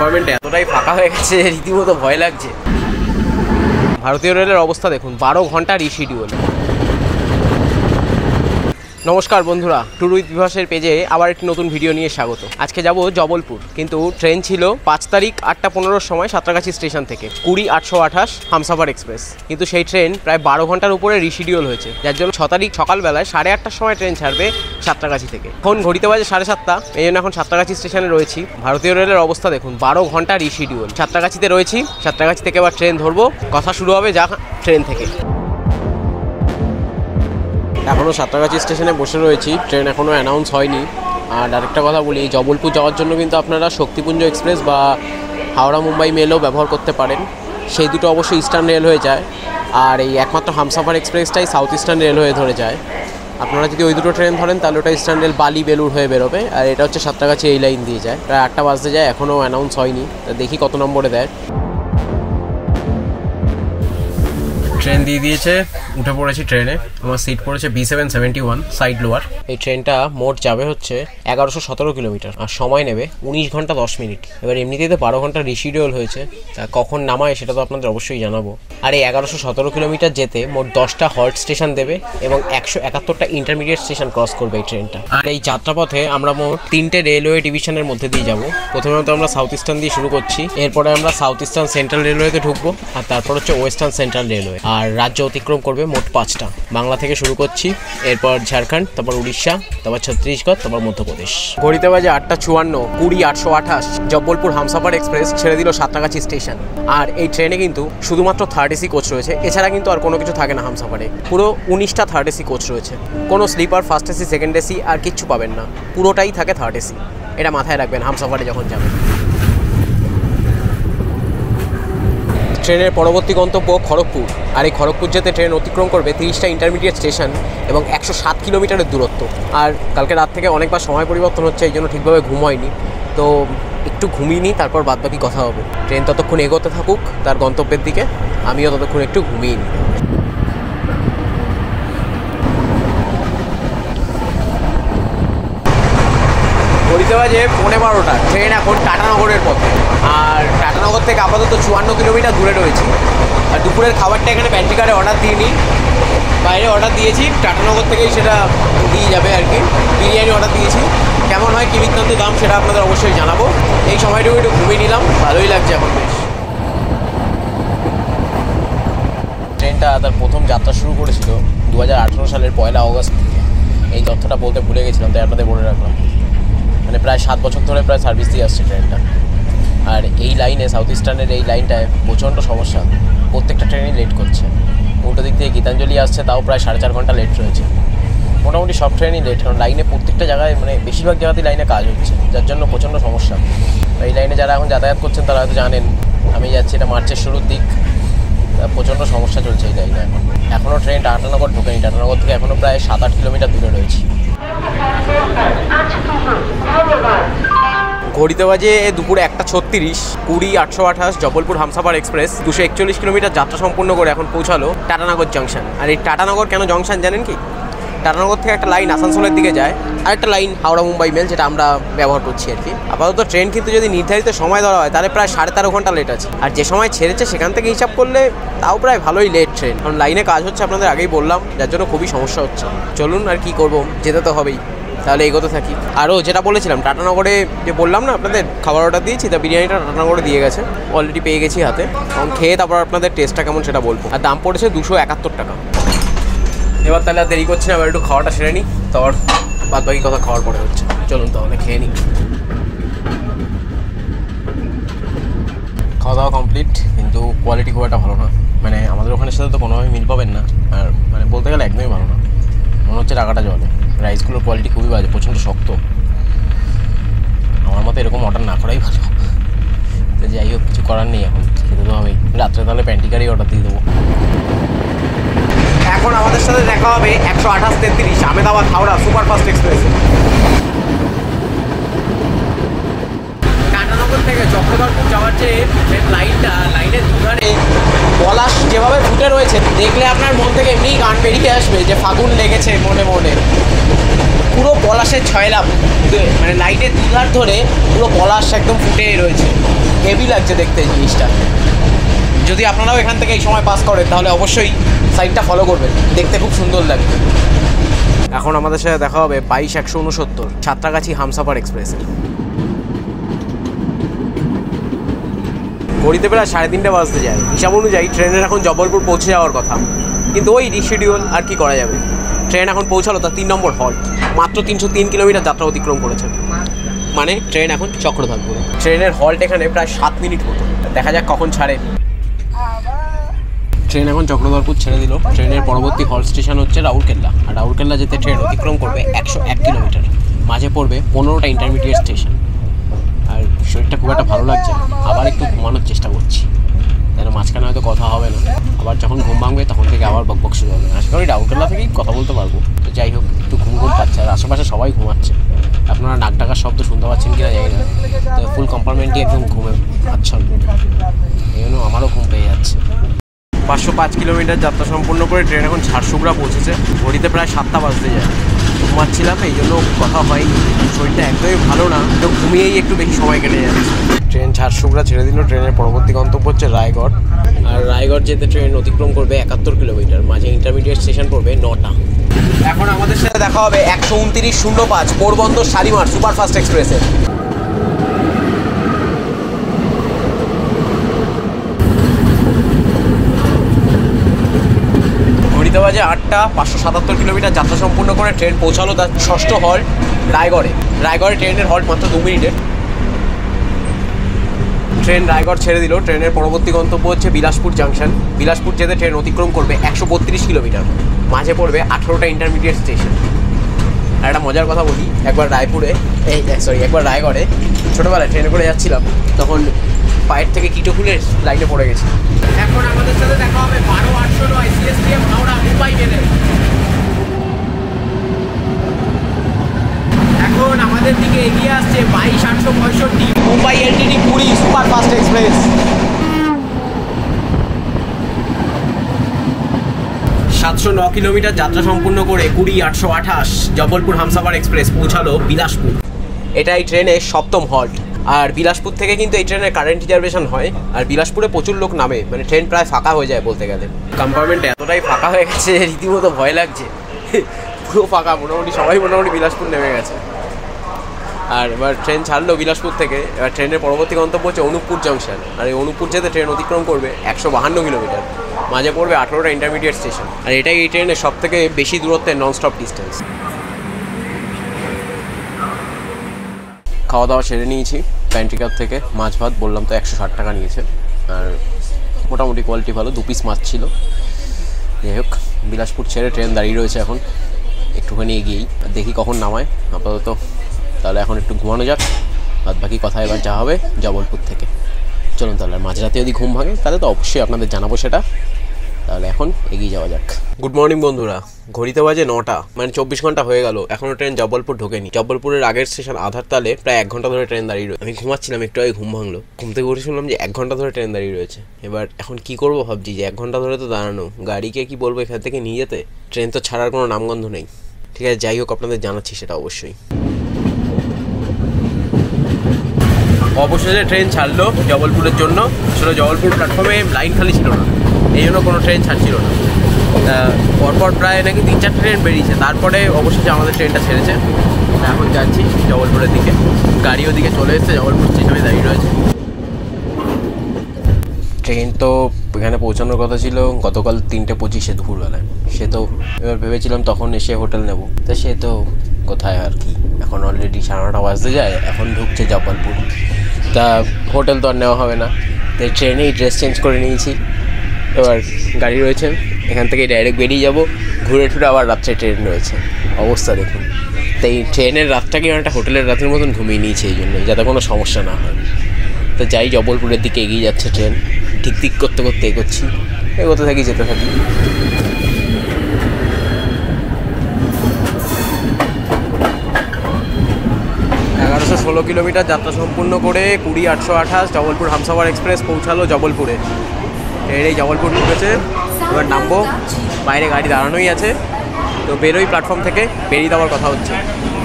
Compartment এতটাই ফাঁকা হয়ে গেছে রীতিমতো ভয় লাগছে। ভারতীয় রেলের অবস্থা দেখুন, 12 ঘন্টা রিশিডিউল। নমস্কার বন্ধুরা, ট্যুর উইথ বিভাসের পেজে আবার একটি নতুন ভিডিও নিয়ে স্বাগত। আজকে যাব জবলপুর, কিন্তু ট্রেন ছিল 5 তারিখ 8টা 15-র সময় সাঁতরাগাছি স্টেশন থেকে 20-828 হামসাফার এক্সপ্রেস, কিন্তু সেই ট্রেন প্রায় 12 ঘন্টার উপরে রিশিডিউল হয়েছে, যার জন্য 6 তারিখ সকালবেলায় 8:30টার সময় ট্রেন ছাড়বে সাঁতরাগাছি থেকে। এখন ঘড়িতে বাজে 7:30, এই জন্য এখন সাঁতরাগাছি স্টেশনে রয়েছি। ভারতীয় রেলের অবস্থা দেখুন, 12 ঘন্টা রিশিডিউল। সাঁতরাগাছিতে রয়েছি, সাঁতরাগাছি থেকে এবার ট্রেন ধরবো। কথা শুরু হবে যা ট্রেন থেকে। এখনও সাঁতরাগাছি স্টেশনে বসে রয়েছি, ট্রেন এখনও অ্যানাউন্স হয়নি। আর আরেকটা কথা বলি, জবলপুর যাওয়ার জন্য কিন্তু আপনারা শক্তিপুঞ্জ এক্সপ্রেস বা হাওড়া মুম্বাই মেলও ব্যবহার করতে পারেন। সেই দুটো অবশ্যই ইস্টার্ন রেল হয়ে যায়, আর এই একমাত্র হামসাফার এক্সপ্রেসটাই সাউথ ইস্টার্ন রেল হয়ে ধরে যায়। আপনারা যদি ওই দুটো ট্রেন ধরেন তাহলে ওটা ইস্টার্ন রেল বালি বেলুর হয়ে বেরোবে, আর এটা হচ্ছে সাঁতরাগাছি এই লাইন দিয়ে যায়। প্রায় 8টা বাজতে যায়, এখনও অ্যানাউন্স হয়নি, দেখি কত নম্বরে দেয়। ট্রেন দিয়ে দিয়েছে, উঠে পড়েছি ট্রেনে। আমার সিট পড়েছে B771 সাইড লোয়ার। এই ট্রেনটা মোট যাবে হচ্ছে 1117 কিলোমিটার, আর সময় নেবে 19 ঘন্টা 10 মিনিট। এবার এমনিতেই তো 12 ঘন্টা রিশিডিউল হয়েছে, তা কখন নামায় সেটা তো আপনাদের অবশ্যই জানাবো। আর এই 1117 কিলোমিটার যেতে মোট 10টা হল্ট স্টেশন দেবে এবং 171টা ইন্টারমিডিয়েট স্টেশন ক্রস করবে এই ট্রেনটা। আর এই যাত্রাপথে আমরা মোট 3টে রেলওয়ে ডিভিশনের মধ্যে দিয়ে যাব। প্রথমত আমরা সাউথ ইস্টার্ন দিয়ে শুরু করছি, এরপরে আমরা সাউথ ইস্টার্ন সেন্ট্রাল রেলওয়েতে ঢুকবো, আর তারপর হচ্ছে ওয়েস্টার্ন সেন্ট্রাল রেলওয়ে। আর রাজ্য অতিক্রম করবে মোট 5টা। বাংলা থেকে শুরু করছি, এরপর ঝাড়খণ্ড, তারপর উড়িষ্যা, তারপর ছত্তিশগড়, তারপর মধ্যপ্রদেশ। ঘড়িতে বাজে 8:54, 20-828 জবলপুর হামসাফার এক্সপ্রেস ছেড়ে দিল সাঁতরাগাছি স্টেশন। আর এই ট্রেনে কিন্তু শুধুমাত্র থার্ড এসি কোচ রয়েছে, এছাড়া কিন্তু আর কোনো কিছু থাকে না হামসাফারে। পুরো 19টা থার্ড এসি কোচ রয়েছে, কোনো sleeper, first AC, second AC আর কিচ্ছু পাবেন না, পুরোটাই থাকে থার্ড এসি। এটা মাথায় রাখবেন হামসাফারে যখন যাবেন। ট্রেনের পরবর্তী গন্তব্য খড়গপুর, আর এই খড়গপুর যেতে ট্রেন অতিক্রম করবে 30টা ইন্টারমিডিয়েট স্টেশন এবং 107 কিলোমিটারের দূরত্ব। আর কালকে রাত থেকে অনেকবার সময় পরিবর্তন হচ্ছে, এই জন্য ঠিকভাবে ঘুম হয়নি, তো একটু ঘুমিয়ে নিই, তারপর বাদবাকি কথা হবে। ট্রেন ততক্ষণ এগোতে থাকুক তার গন্তব্যের দিকে, আমিও ততক্ষণ একটু ঘুমিয়ে নিই। ঘড়িতে বাজে 12:15, ট্রেন এখন টাটানগরের পথে। আর টাটানগর থেকে আপাতত 54 কিলোমিটার দূরে রয়েছি। আর দুপুরের খাবারটা এখানে প্যান্ট্রিকারে অর্ডার দিইনি, বাইরে অর্ডার দিয়েছি, টাটানগর থেকেই সেটা দিয়ে যাবে আর কি। বিরিয়ানি অর্ডার দিয়েছি, কেমন হয় কী বৃত্তান্ত দাম সেটা আপনাদের অবশ্যই জানাবো। এই সময়টুকু একটু ঘুমিয়ে নিলাম, ভালোই লাগছে এখন বেশ। ট্রেনটা তার প্রথম যাত্রা শুরু করেছিল 2018 সালের 1 আগস্ট থেকে। এই তথ্যটা বলতে ভুলে গেছিলাম, তাই আপনাদের বলে রাখলাম। মানে প্রায় 7 বছর ধরে প্রায় সার্ভিস দিয়ে আসছে ট্রেনটা। আর এই লাইনে, সাউথ ইস্টার্নের এই লাইনটায় প্রচণ্ড সমস্যা, প্রত্যেকটা ট্রেনই লেট করছে। উল্টো দিক থেকে গীতাঞ্জলি আসছে, তাও প্রায় 4.5 ঘন্টা লেট রয়েছে। মোটামুটি সব ট্রেনই লেট, কারণ লাইনে প্রত্যেকটা জায়গায়, মানে বেশিরভাগ জায়গাতেই লাইনে কাজ হচ্ছে, যার জন্য প্রচণ্ড সমস্যা। এই লাইনে যারা এখন যাতায়াত করছেন তারা হয়তো জানেন, আমি যাচ্ছি, এটা মার্চের শুরুর দিক, প্রচণ্ড সমস্যা চলছে এই লাইনে। এখনও ট্রেন টাটানগর ঢোকেনি, টাটানগর থেকে এখনও প্রায় 7-8 কিলোমিটার দূরে রয়েছে। ঘড়িতে বাজে দুপুরে 1:36, 20-828 জবলপুর হামসাফার এক্সপ্রেস 241 কিলোমিটার যাত্রা সম্পূর্ণ করে এখন পৌঁছালো টাটানগর জংশন। আর এই টাটানগর কেন জংশন জানেন কি? টাটানগর থেকে একটা লাইন আসানসোলের দিকে যায়, আর একটা লাইন হাওড়া মুম্বাই মেল, যেটা আমরা ব্যবহার করছি আর কি। আপাতত ট্রেন কিন্তু যদি নির্ধারিত সময় ধরা হয় তাহলে প্রায় 13.5 ঘন্টা লেট আছে। আর যে সময় ছেড়েছে সেখান থেকে হিসাব করলে তাও প্রায় ভালোই লেট ট্রেন, কারণ লাইনে কাজ হচ্ছে আপনাদের আগেই বললাম, যার জন্য খুবই সমস্যা হচ্ছে। চলুন আর কি করবো, যেতে তো হবেই, তাহলে এগোতে থাকি। আরও যেটা বলেছিলাম, টাটানগরে যে বললাম না আপনাদের খাবার অর্ডার দিয়েছি, তা বিরিয়ানিটা টাটানগরে দিয়ে গেছে, অলরেডি পেয়ে গেছি হাতে। এখন খেয়ে তারপর আপনাদের টেস্টটা কেমন সেটা বলবো। আর দাম পড়েছে 271 টাকা। এবার তাহলে আর দেরি করছি না, এবার একটু খাওয়াটা সেরে নিই, তারপর বাদ বাকি কথা খাওয়ার পরে হচ্ছে। চলুন তাহলে খেয়ে নিই। খাওয়া দাওয়া কমপ্লিট, কিন্তু কোয়ালিটি খুব একটা ভালো না। মানে আমাদের ওখানের সাথে তো কোনোভাবেই মিল পাবেন না, আর মানে বলতে গেলে একদমই ভালো না, মনে হচ্ছে টাকাটা জলে। রাইসগুলোর কোয়ালিটি খুবই বাজে, প্রচণ্ড শক্ত। আমার মতো এরকম অর্ডার না করাই ভালো। তো যাই হোক, কিছু করার নেই, এখন খেতে তো হবেই। রাত্রে তাহলে প্যান্টিকারই অর্ডার দিয়ে দেবো। এখন আমাদের সাথে দেখা হবে 128-33 আহমেদাবাদ হাওড়া সুপারফাস্ট এক্সপ্রেস। টাটানগর থেকে চক্রধরপুর যাওয়ার যে লাইনের দুধারে পলাশ যেভাবে ফুটে রয়েছে, দেখলে আপনার মন থেকে এমনি গান বেরিয়ে আসবে যে ফাগুন লেগেছে মনে মনে। পুরো পলাশের ছয়লাভ, মানে লাইটের দুধার ধরে পুরো পলাশ একদম ফুটে রয়েছে। হেভি লাগছে দেখতে জিনিসটা। যদি আপনারাও এখান থেকে এই সময় পাস করেন তাহলে অবশ্যই সাইটটা ফলো করবেন, দেখতে খুব সুন্দর লাগবে। এখন আমাদের সাথে দেখা হবে 22-169 সাঁতরাগাছি হামসাফার এক্সপ্রেসের। ঘড়িতে প্রায় 3:30 বাজতে যায়। হিসাব অনুযায়ী ট্রেনের এখন জবলপুর পৌঁছে যাওয়ার কথা, কিন্তু ওই রিশিডিউল, আর কি করা যাবে। ট্রেন এখন পৌঁছালো তার 3 নম্বর হল্ট, মাত্র 303 কিলোমিটার যাত্রা অতিক্রম করেছে, মানে ট্রেন এখন চক্রধারপুরে। ট্রেনের হল্ট এখানে প্রায় 7 মিনিট মতো, দেখা যাক কখন ছাড়ে। ট্রেন এখন চক্রধরপুর ছেড়ে দিল। ট্রেনের পরবর্তী হল্ট স্টেশন হচ্ছে রাউরকেল্লা, আর রাউরকেল্লা যেতে ট্রেন অতিক্রম করবে 101 কিলোমিটার। মাঝে পড়বে 15টা ইন্টারমিডিয়েট স্টেশন। আর শরীরটা খুব একটা ভালো লাগছে, আবার একটু ঘুমানোর চেষ্টা করছি, যেন মাঝখানে হয়তো কথা হবে না। আবার যখন ঘুম ভাঙবে তখন থেকে আবার বকবক শুরু হবে। আশা করি রাউরকেল্লা থেকেই কথা বলতে পারবো। তো যাই হোক, একটু ঘুম পাচ্ছে, আর আশেপাশে সবাই ঘুমাচ্ছে। আপনারা নাক ডাকার শব্দ শুনতে পাচ্ছেন কিনা জানি না, তো ফুল কম্পার্টমেন্টই একদম ঘুমে আচ্ছন্ন। এই জন্য আমারও ঘুম পেয়ে যাচ্ছে। 505 কিলোমিটার যাত্রা সম্পূর্ণ করে ট্রেন এখন ঝাড়সুগুড়া পৌঁছেছে। ঘড়িতে প্রায় 7টা বাজতে যায়। ঘুমাচ্ছিলাম, এই জন্য কথা হয়নি। শরীরটা একদমই ভালো না, তো ঘুমিয়েই একটু বেশি সময় কেটে যাচ্ছে। ট্রেন ঝাড়সুগুড়া ছেড়ে দিল। ট্রেনের পরবর্তী গন্তব্য হচ্ছে রায়গড়, আর রায়গড় যেতে ট্রেন অতিক্রম করবে 71 কিলোমিটার। মাঝে ইন্টারমিডিয়েট স্টেশন পড়বে 9টা। এখন আমাদের সাথে দেখা হবে 129.05 পোরবন্দর শালিমার সুপারফাস্ট এক্সপ্রেসের। ঘড়িতে বাজে 8টা। 577 কিলোমিটার যাত্রা সম্পূর্ণ করে ট্রেন পৌঁছালো তার 6ষ্ঠ হল্ট রায়গড়ে। রায়গড়ে ট্রেনের হল্ট মাত্র 2 মিনিটের। ট্রেন রায়গড় ছেড়ে দিল। ট্রেনের পরবর্তী গন্তব্য হচ্ছে বিলাসপুর জাংশন। বিলাসপুর যেতে ট্রেন অতিক্রম করবে 132 কিলোমিটার। মাঝে পড়বে 18টা ইন্টারমিডিয়েট স্টেশন। আর একটা মজার কথা বলি, একবার রায়গড়ে ছোটোবেলায় ট্রেনে করে যাচ্ছিলাম, তখন পায়ের থেকে কিটো খুলে লাইনে পড়ে গেছি। এখন আমাদের সাথে দেখা হবে 12-809 CSTM হাওড়া মুম্বাই মেলে। এখন আমাদের দিকে এগিয়ে আসছে 22-865 Mumbai LTT Puri superfast express. 709 kilometre যাত্রা সম্পূর্ণ করে 20-828 জবলপুর হামসাফার এক্সপ্রেস পৌঁছালো বিলাসপুর। এটা এই ট্রেনের 7ম হল্ট। আর বিলাসপুর থেকে কিন্তু এই ট্রেনের কারেন্ট রিজার্ভেশন হয়, আর বিলাসপুরে প্রচুর লোক নামে, মানে ট্রেন প্রায় ফাঁকা হয়ে যায় বলতে গেলে। কম্পার্টমেন্ট এতটাই ফাঁকা হয়ে গেছে, রীতিমতো ভয় লাগছে। পুরো ফাঁকা, মোটামুটি সবাই বিলাসপুর নেমে গেছে। আর এবার ট্রেন ছাড়লো বিলাসপুর থেকে। এবার ট্রেনের পরবর্তী গন্তব্য হচ্ছে অনুপপুর জংশন, আর এই অনুপপুর যেতে ট্রেন অতিক্রম করবে 152 কিলোমিটার। মাঝে পড়বে 18টা ইন্টারমিডিয়েট স্টেশন। আর এটাই এই ট্রেনের সবথেকে বেশি দূরত্বের ননস্টপ ডিস্টেন্স। খাওয়া দাওয়া সেরে নিয়েছি প্যান্ট্রিকার থেকে, মাছ ভাত বললাম তো 160 টাকা নিয়েছে, আর মোটামুটি কোয়ালিটি ভালো, 2 পিস মাছ ছিল। যাই হোক, বিলাসপুর ছেড়ে ট্রেন দাঁড়িয়ে রয়েছে এখন, একটুখানি এগিয়েই, দেখি কখন নামায় আপাতত। তাহলে এখন একটু ঘুমানো যাক, বাদ বাকি কথা এবার যা হবে জবলপুর থেকে। চলুন তাহলে, মাঝরাতে যদি ঘুম ভাঙে তাহলে তো অবশ্যই আপনাদের জানাবো সেটা। তাহলে এখন এগিয়ে যাওয়া যাক। গুড মর্নিং বন্ধুরা, ঘড়িতে বাজে 9টা, মানে 24 ঘন্টা হয়ে গেল, এখনও ট্রেন জবলপুর ঢোকেনি। জবলপুরের আগের স্টেশন আধারতালে প্রায় 1 ঘন্টা ধরে ট্রেন দাঁড়িয়ে রয়েছে। আমি ঘুমাচ্ছিলাম, একটু আগে ঘুম ভাঙলো, ঘুম থেকে উঠে শুনলাম যে 1 ঘন্টা ধরে ট্রেন দাঁড়িয়ে রয়েছে। এবার এখন কি করবো ভাবছি, যে 1 ঘন্টা ধরে তো দাঁড়ানো, গাড়িকে কি বলবো এখান থেকে নিয়ে যেতে, ট্রেন তো ছাড়ার কোনো নামগন্ধ নেই। ঠিক আছে, যাই হোক, আপনাদের জানাচ্ছি সেটা অবশ্যই। অবশেষে ট্রেন ছাড়লো জবলপুরের জন্য। আসলে জবলপুর প্ল্যাটফর্মে লাইন খালি ছিল না, এই জন্য কোনো ট্রেন ছাড়ছিল না। পরপর প্রায় নাকি 3-4 ট্রেন বেরিয়েছে, তারপরে অবশেষে আমাদের ট্রেনটা ছেড়েছে। এখন যাচ্ছি জবলপুরের দিকে, গাড়ি ওদিকে চলে এসেছে, জবলপুর স্টেশনে দাঁড়িয়ে রয়েছে। ট্রেন তো এখানে পৌঁছানোর কথা ছিল গতকাল 3:25 দুপুরবেলায়। সে তো এবার ভেবেছিলাম তখন এসে হোটেল নেব, তা সে তো কোথায় আর কি, এখন অলরেডি 9:30 বাজতে যায়, এখন ঢুকছে জবলপুর। তা হোটেল তো আর নেওয়া হবে না, তাই ট্রেনেই ড্রেস চেঞ্জ করে নিয়েছি। এবার গাড়ি রয়েছে, এখান থেকে ডাইরেক্ট বেরিয়ে যাব, ঘুরে টুরে আবার রাত্রে ট্রেন রয়েছে। অবস্থা দেখুন, তাই ট্রেনের রাতটাকে একটা হোটেলের রাতের মতন ঘুমিয়ে নিয়েছে, এই জন্য যাতে কোনো সমস্যা না হয়। তো যাই, জবলপুরের দিকে এগিয়ে যাচ্ছে ট্রেন, ঠিক ঠিক করতে করতে এগোচ্ছি, এগোতে থাকি, যেতে থাকি। 1116 কিলোমিটার যাত্রা সম্পূর্ণ করে 20-828 জবলপুর হামসাফার এক্সপ্রেস পৌঁছালো জবলপুরে। এই জবলপুর ঢুকেছে, এবার নামবো, বাইরে গাড়ি দাঁড়ানোই আছে, তো বেরোই প্ল্যাটফর্ম থেকে, বেরিয়ে দেওয়ার কথা হচ্ছে।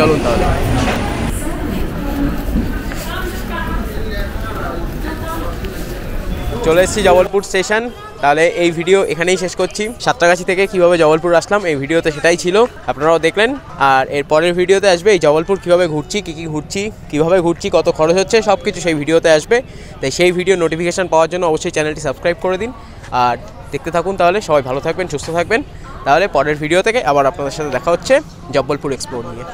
চলুন তাহলে। চলে এসেছি জবলপুর স্টেশন। তাহলে এই ভিডিও এখানেই শেষ করছি। সাঁতরাগাছি থেকে কীভাবে জবলপুর আসলাম এই ভিডিওতে সেটাই ছিল, আপনারাও দেখলেন। আর এর পরের ভিডিওতে আসবে এই জবলপুর কীভাবে ঘুরছি, কীভাবে ঘুরছি, কত খরচ হচ্ছে, সব কিছু সেই ভিডিওতে আসবে। তাই সেই ভিডিও নোটিফিকেশান পাওয়ার জন্য অবশ্যই চ্যানেলটি সাবস্ক্রাইব করে দিন আর দেখতে থাকুন। তাহলে সবাই ভালো থাকবেন, সুস্থ থাকবেন। তাহলে পরের ভিডিও থেকে আবার আপনাদের সাথে দেখা হচ্ছে জবলপুর এক্সপ্লোর নিয়ে।